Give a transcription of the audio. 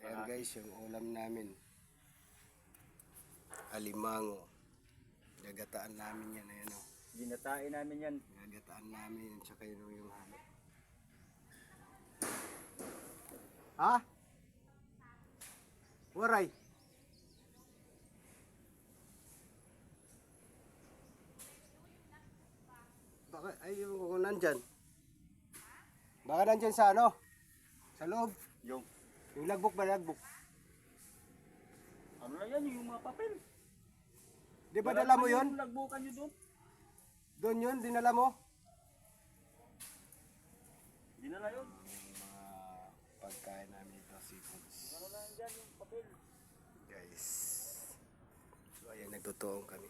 Ayan guys, yung ulam namin. Alimango. Gagataan namin yan. Ayan o. Ginatain namin yan. Gagataan namin yan. Tsaka yun yung halo. Ha? Waray. Baka, ay yung kung nandyan. Baka nandyan sa ano? Sa loob. Yung Lagbok ba lagbok? ano lang yan, yung mga papel. Di ba dala mo yun? Yung lagbukan nyo doon. Doon yun, dinala mo? Dinala yun. Mga pagkain namin ito, seafoods. Ano lang dyan yung papel. Guys. So ayan, nagtutuong kami.